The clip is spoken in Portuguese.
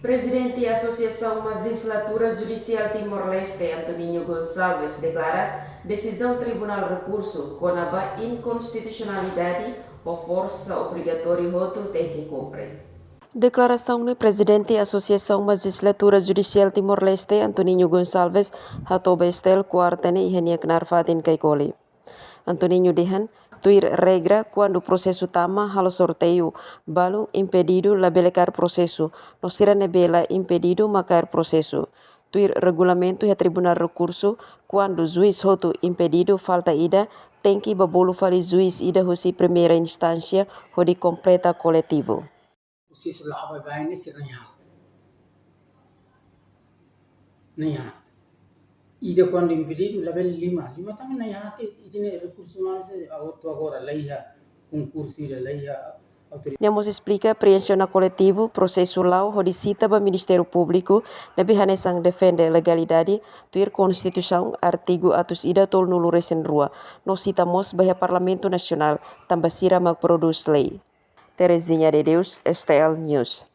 Presidente da Associação Magistratura Judicial Timor-Leste, Antoninho Gonçalves, declara decisão Tribunal Recurso com a inconstitucionalidade ou força obrigatória outro tem que cumprir. Declaração do presidente da Associação Magistratura Judicial Timor-Leste, Antoninho Gonçalves, hatoba estel quartene ihania knarfatin kaikoli. Antoninho dihan tuir regra quando o processo tama halo sorteio, balung impedido labelecar processo, no sirane bela impedido macar processo. Tuir regulamento e tribunal recurso, quando juiz hoto impedido falta ida, tem que babolo fali juiz ida hosi primeira instância, hodi completa coletivo. Processo lá vai nesse nanhat. Ida quando impedido label lima também nanhat itine recurso mais agora leia concurso ida leia. Nemos explica apreensão coletivo, processo lau hodicita ba Ministério Público, lebih hanesang defende legalidade, tuir Constituição, artigo atus ida tol nulu resen rua, no citamos bahia Parlamento Nacional, tambasira mag produz lei. Terezinha de Deus, STL News.